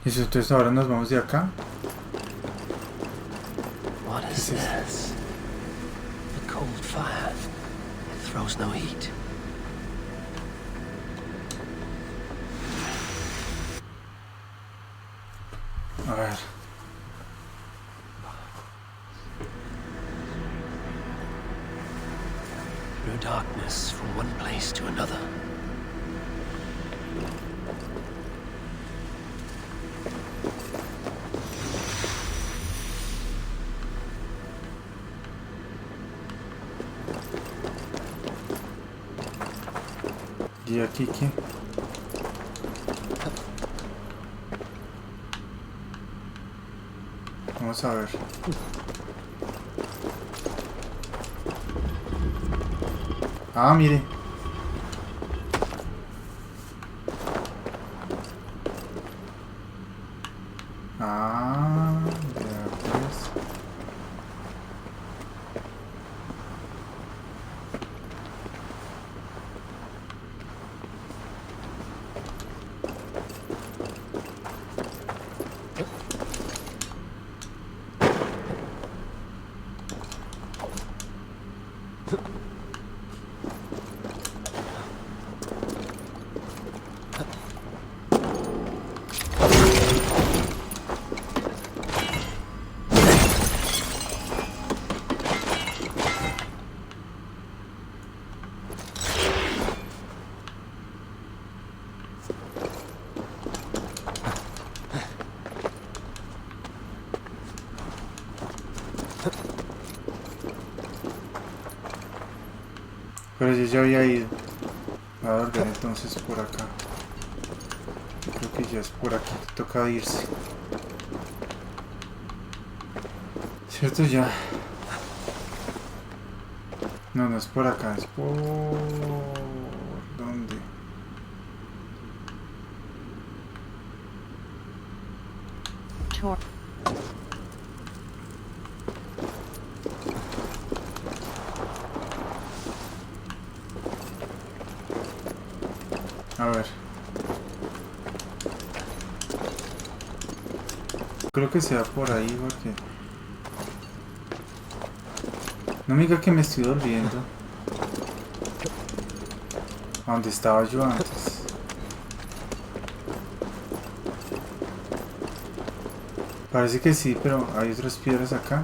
Eso, entonces ahora nos vamos de acá. What is this? A cold fire. It throws no heat. A ver. Through darkness from one place to another. ¿Y aquí qué? Vamos a ver. Ah, mire. Ah, ya pues. Pero yo ya había ido. A volver entonces por acá. Yo creo que ya es por aquí que toca irse. ¿Cierto? Ya. No, no es por acá, es por... ¿Dónde? A ver. Creo que sea por ahí porque... No me diga que me estoy volviendo. ¿A dónde estaba yo antes? Parece que sí, pero hay otras piedras acá.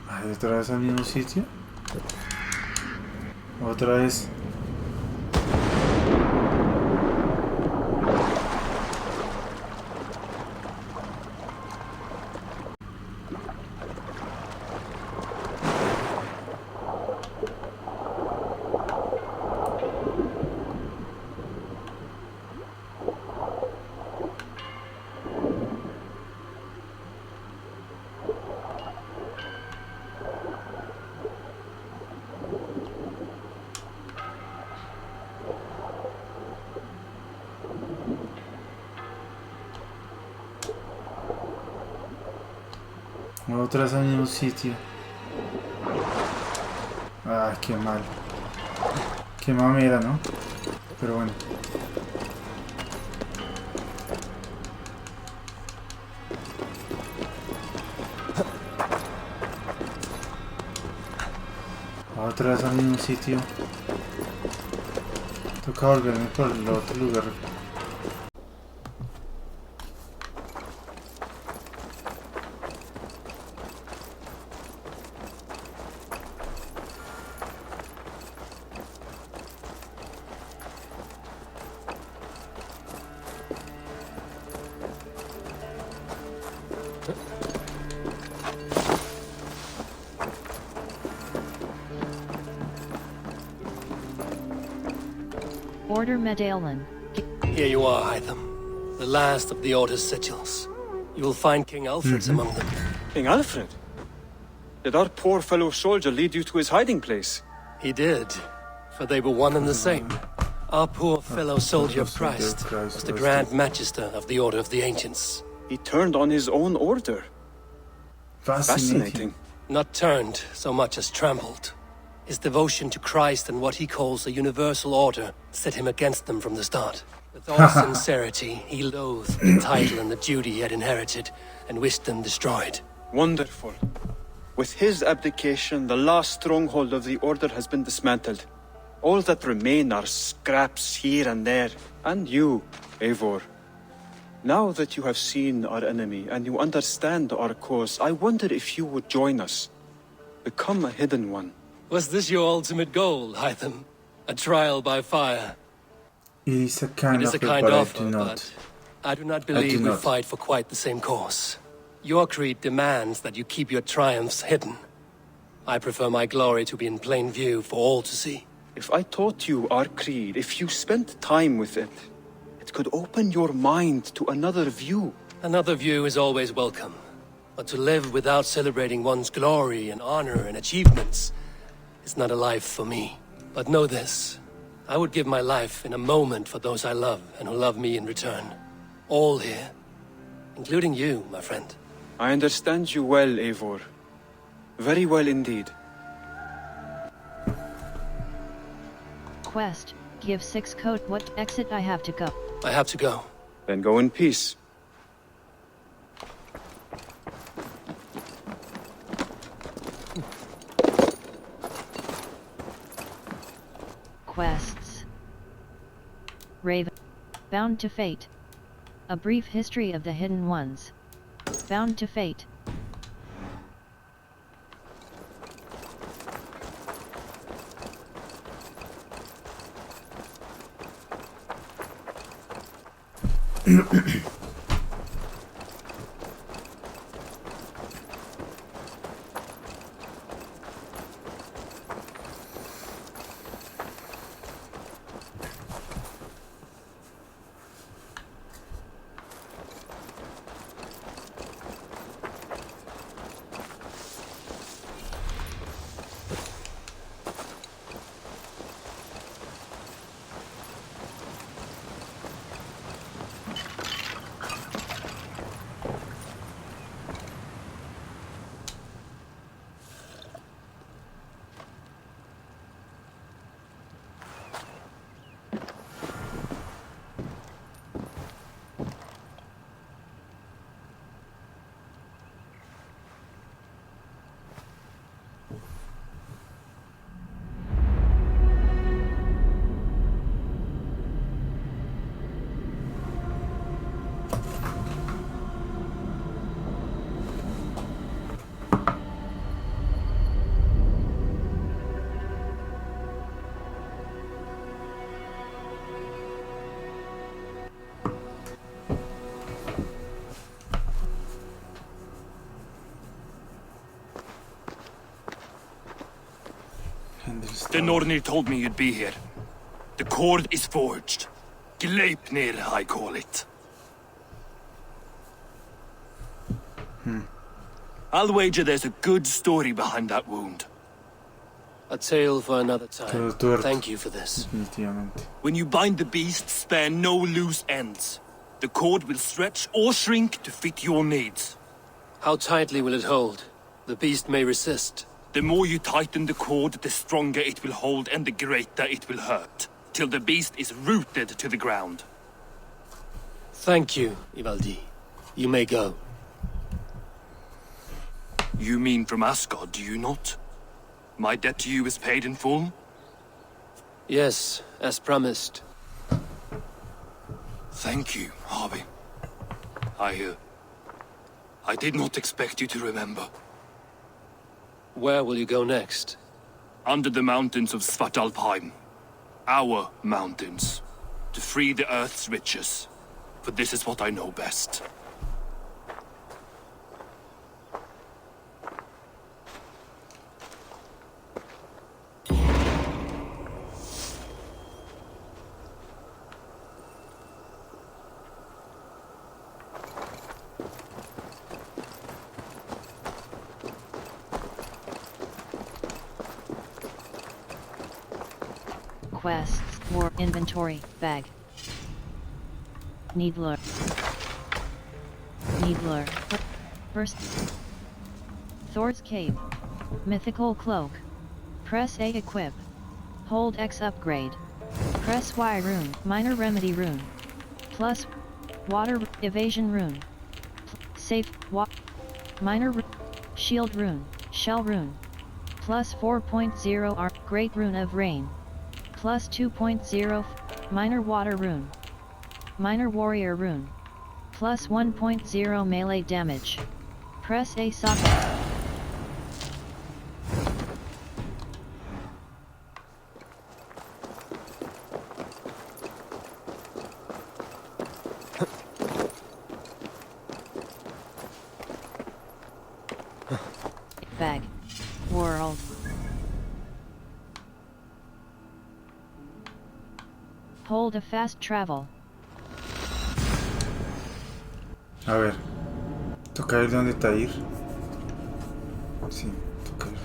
Ay, otra vez al mismo sitio. Otra vez. Otra vez al mismo sitio. Ay, qué mal. Qué mamera, ¿no? Pero bueno. Otra vez al mismo sitio. Toca volverme por el otro lugar. Order medallion. Here you are, Hytham. The last of the Order's sigils. You will find King Alfred's among them. King Alfred? Did our poor fellow soldier lead you to his hiding place? He did, for they were one and the same. Our poor fellow soldier Christ was the Grand Magister of the Order of the Ancients. He turned on his own order. Fascinating. Not turned so much as trampled. His devotion to Christ and what he calls a universal order set him against them from the start. With all sincerity, he loathed the title and the duty he had inherited and wished them destroyed. Wonderful. With his abdication, the last stronghold of the Order has been dismantled. All that remain are scraps here and there. And you, Eivor. Now that you have seen our enemy and you understand our cause, I wonder if you would join us. Become a hidden one. Was this your ultimate goal, Hytham? A trial by fire? It is a kind It is offer, a kind but offer, I do not. but I do not believe we fight for quite the same cause. Your creed demands that you keep your triumphs hidden. I prefer my glory to be in plain view for all to see. If I taught you our creed, if you spent time with it, it could open your mind to another view. Another view is always welcome. But to live without celebrating one's glory and honor and achievements is not a life for me. But know this. I would give my life in a moment for those I love and who love me in return. All here. Including you, my friend. I understand you well, Eivor. Very well indeed. Quest, give 6 code. What exit I have to go? I have to go. Then go in peace. Quests. Raven. Bound to Fate. A brief history of the Hidden Ones. Bound to Fate. The Nornir told me you'd be here. The cord is forged. Gleipnir, I call it. I'll wager there's a good story behind that wound. A tale for another time. Tuerto. Thank you for this. Definitivamente. When you bind the beast, spare no loose ends. The cord will stretch or shrink to fit your needs. How tightly will it hold? The beast may resist. The more you tighten the cord, the stronger it will hold and the greater it will hurt, till the beast is rooted to the ground. Thank you, Ivaldi. You may go. You mean from Asgard, do you not? My debt to you is paid in full? Yes, as promised. Thank you, Harvey. I did not expect you to remember. Where will you go next? Under the mountains of Svartalfheim. Our mountains. To free the Earth's riches. For this is what I know best. quests, war, inventory, bag. Needler. Needler. First. Thor's cape. Mythical cloak. Press A equip. Hold X upgrade. Press Y rune, minor remedy rune. Plus water evasion rune. Safe minor shield rune, shell rune. Plus 4.0 arc great rune of rain. Plus 2.0 minor water rune. Minor warrior rune. Plus 1.0 melee damage. Press A socket. Bag. World. Hold a fast travel. A ver. Toca ir donde está ir. Sí, toca ir.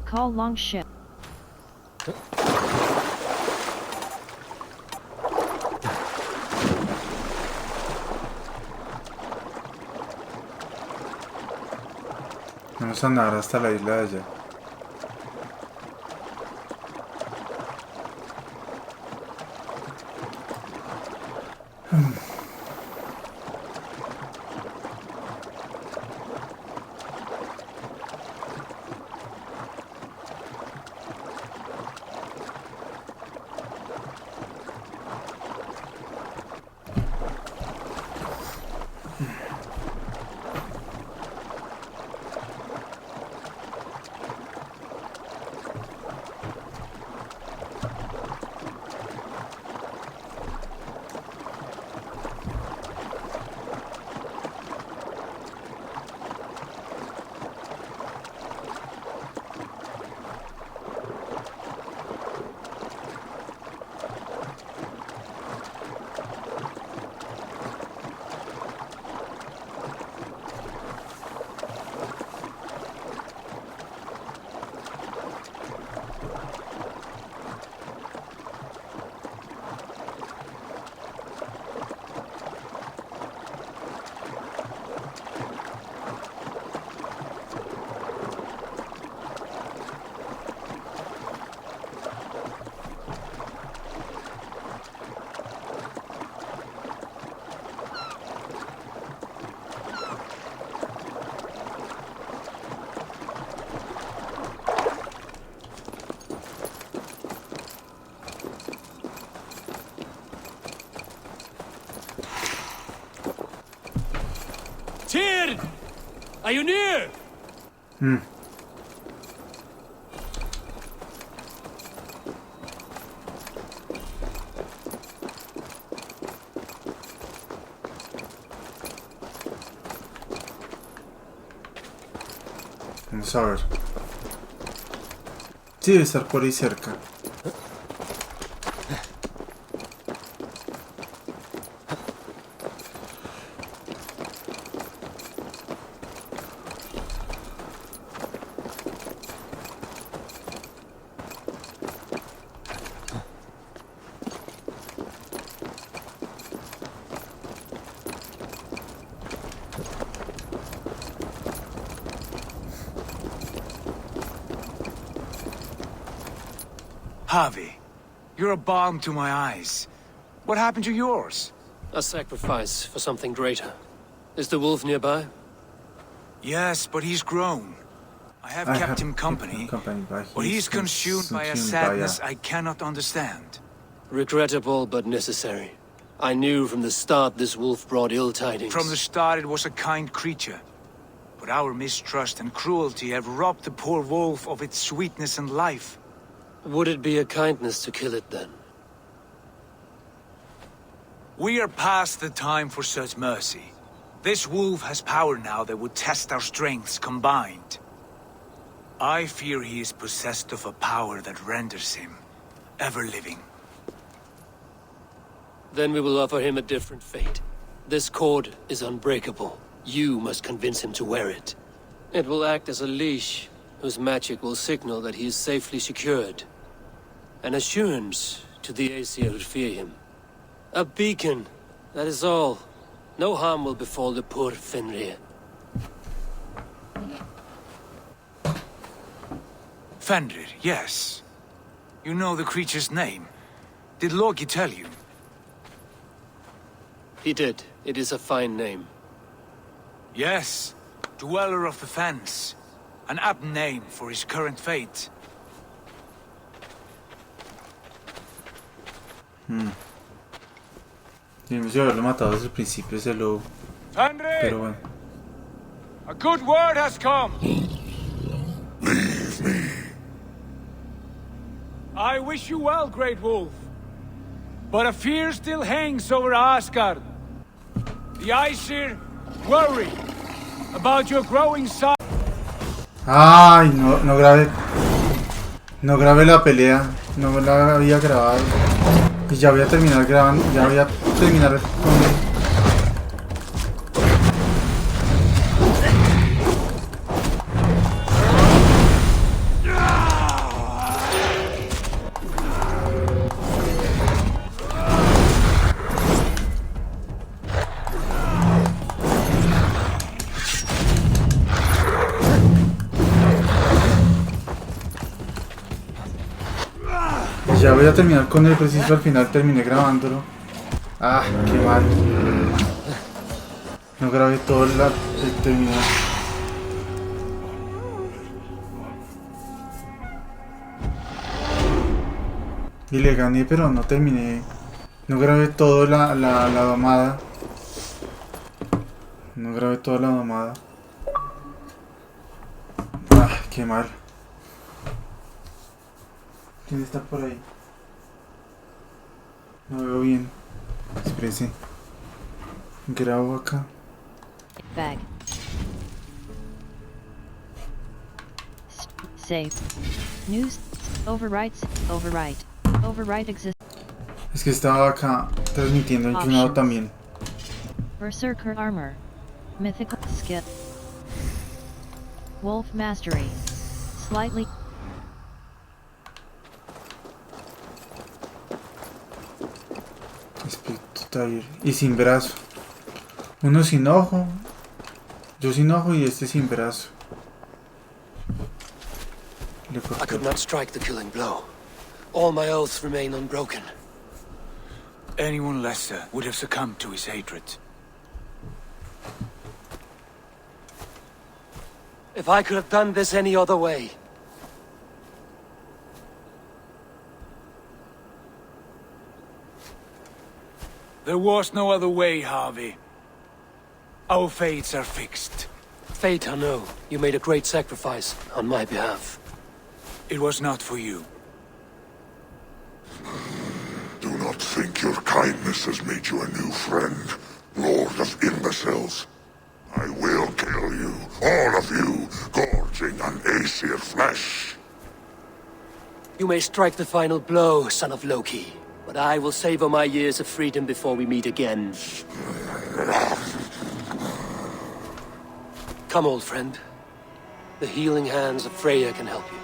Call longship. Vamos a nadar hasta la isla de allá. Tyr! Are you near? Vamos a ver. Sí, debe estar por ahí cerca. Javi, you're a balm to my eyes. What happened to yours? A sacrifice for something greater. Is the wolf nearby? Yes, but he's grown. I have kept him company, but he's consumed by a sadness I cannot understand. Regrettable but necessary. I knew from the start this wolf brought ill tidings. From the start it was a kind creature. But our mistrust and cruelty have robbed the poor wolf of its sweetness and life. Would it be a kindness to kill it then? We are past the time for such mercy. This wolf has power now that would test our strengths combined. I fear he is possessed of a power that renders him ever-living. Then we will offer him a different fate. This cord is unbreakable. You must convince him to wear it. It will act as a leash, whose magic will signal that he is safely secured. An assurance to the Aesir who fear him. A beacon, that is all. No harm will befall the poor Fenrir. Fenrir, yes. You know the creature's name. Did Loki tell you? He did. It is a fine name. Yes. Dweller of the Fens. An apt name for his current fate. Debemos de haberlo matado desde el principio ese lobo. Fenrir! Pero bueno. A good word has come! Leave me. I wish you well, Great Wolf. But a fear still hangs over Asgard. The Aesir worry about your growing size. Ay, no grabé. No grabé la pelea. No la había grabado. Y ya voy a terminar grabando. Ya voy a terminar con... Ya voy a terminar con el preciso, al final terminé grabándolo. Ah, qué mal. No grabé todo el terminal. Y le gané, pero no terminé. No grabé todo la domada. No grabé toda la domada. Ah, qué mal. ¿Quién está por ahí? No veo bien. Espérense. Grabo acá. Bag. Save. News. Overwrites. Overwrite. Overwrite exists. Es que estaba acá transmitiendo en Junado también. Berserker armor. Mythical skill. Wolf mastery. Slightly. Espíritu taller. Y sin brazo. Uno sin ojo. Yo sin ojo y este sin brazo. Le I corté. could not strike the killing blow. All my oaths remain unbroken. Anyone lesser would have succumbed to his hatred. If I could have done this any other way. There was no other way, Harvey. Our fates are fixed. Fate, I know. You made a great sacrifice on my behalf. It was not for you. Do not think your kindness has made you a new friend, Lord of Imbeciles. I will kill you, all of you, gorging on You may strike the final blow, son of Loki, but I will savor my years of freedom before we meet again. Come, old friend. The healing hands of Freya can help you.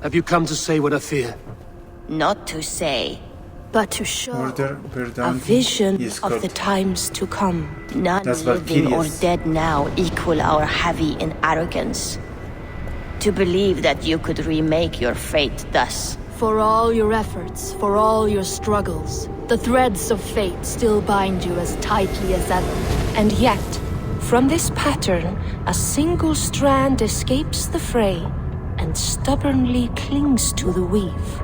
Have you come to say what I fear? Not to say, but to show Order a Verdun vision is of the called. times to come. None That's living or Valkyries. dead now equal our heavy in arrogance. To believe that you could remake your fate thus. For all your efforts, for all your struggles, the threads of fate still bind you as tightly as ever. And yet, from this pattern, a single strand escapes the fray and stubbornly clings to the weave.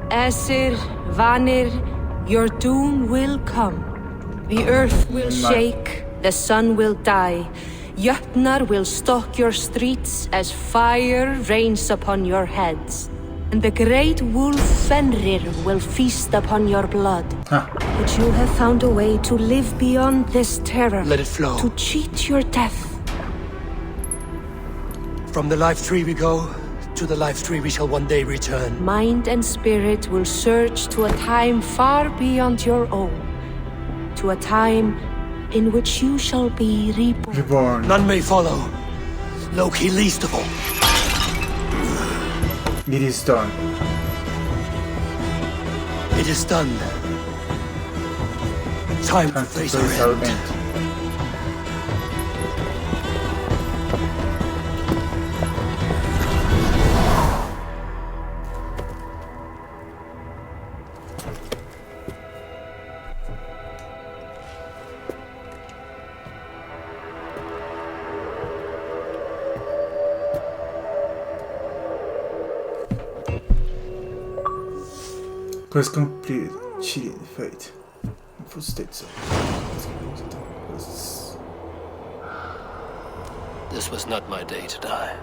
Æsir, Vanir, your doom will come. The earth will shake, the sun will die. Jötnar will stalk your streets as fire rains upon your heads. And the great wolf Fenrir will feast upon your blood. But you have found a way to live beyond this terror. Let it flow. To cheat your death. From the life tree we go, to the life tree we shall one day return. Mind and spirit will surge to a time far beyond your own. To a time in which you shall be reborn. Reborn. None may follow. Loki least of all. It is done. It is done. Time to Time to face face our our end. end. Quest completed. Cheating fate. Full states. This was not my day to die.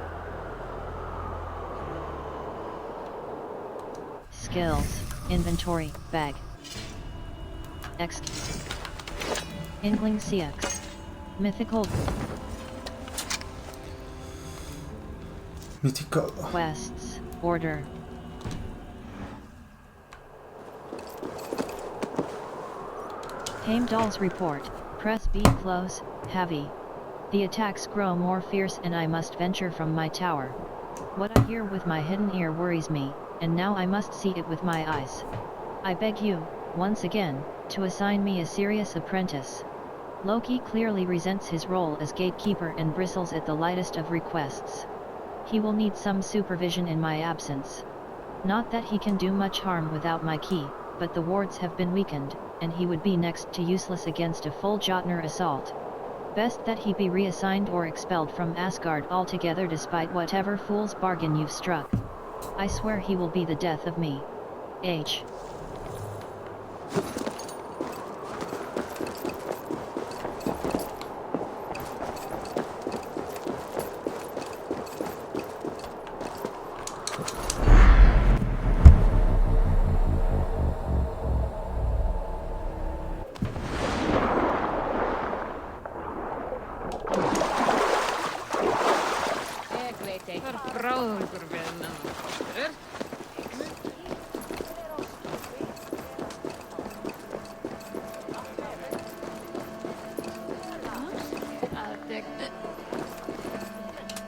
Skills. Inventory. Bag. X. Inkling CX. Mythical. Mythical. Quests. Order. Heimdall's report. Press B. Close. Heavy. The attacks grow more fierce and I must venture from my tower. What I hear with my hidden ear worries me, and now I must see it with my eyes. I beg you, once again, to assign me a serious apprentice. Loki clearly resents his role as gatekeeper and bristles at the lightest of requests. He will need some supervision in my absence. Not that he can do much harm without my key, but the wards have been weakened, and he would be next to useless against a full Jotnar assault. Best that he be reassigned or expelled from Asgard altogether despite whatever fool's bargain you've struck. I swear he will be the death of me. H.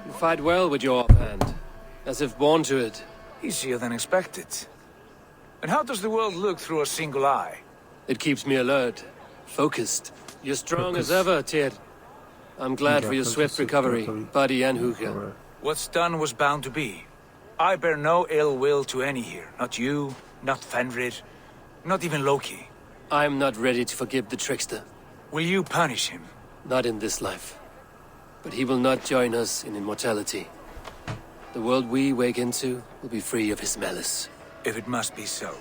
You fight well with your offhand, as if born to it. Easier than expected. And how does the world look through a single eye? It keeps me alert, focused. You're strong as ever, Tyr. I'm glad for your swift recovery, Buddy and Huga. What's done was bound to be. I bear no ill will to any here. Not you, not Fenrir, not even Loki. I'm not ready to forgive the trickster. Will you punish him? Not in this life. But he will not join us in immortality. The world we wake into will be free of his malice. If it must be so.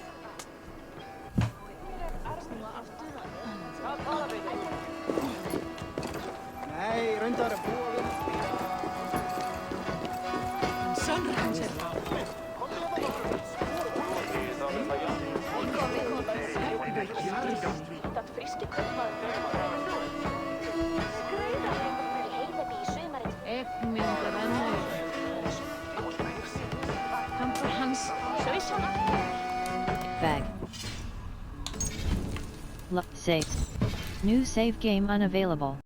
Bag. Save. New save game unavailable.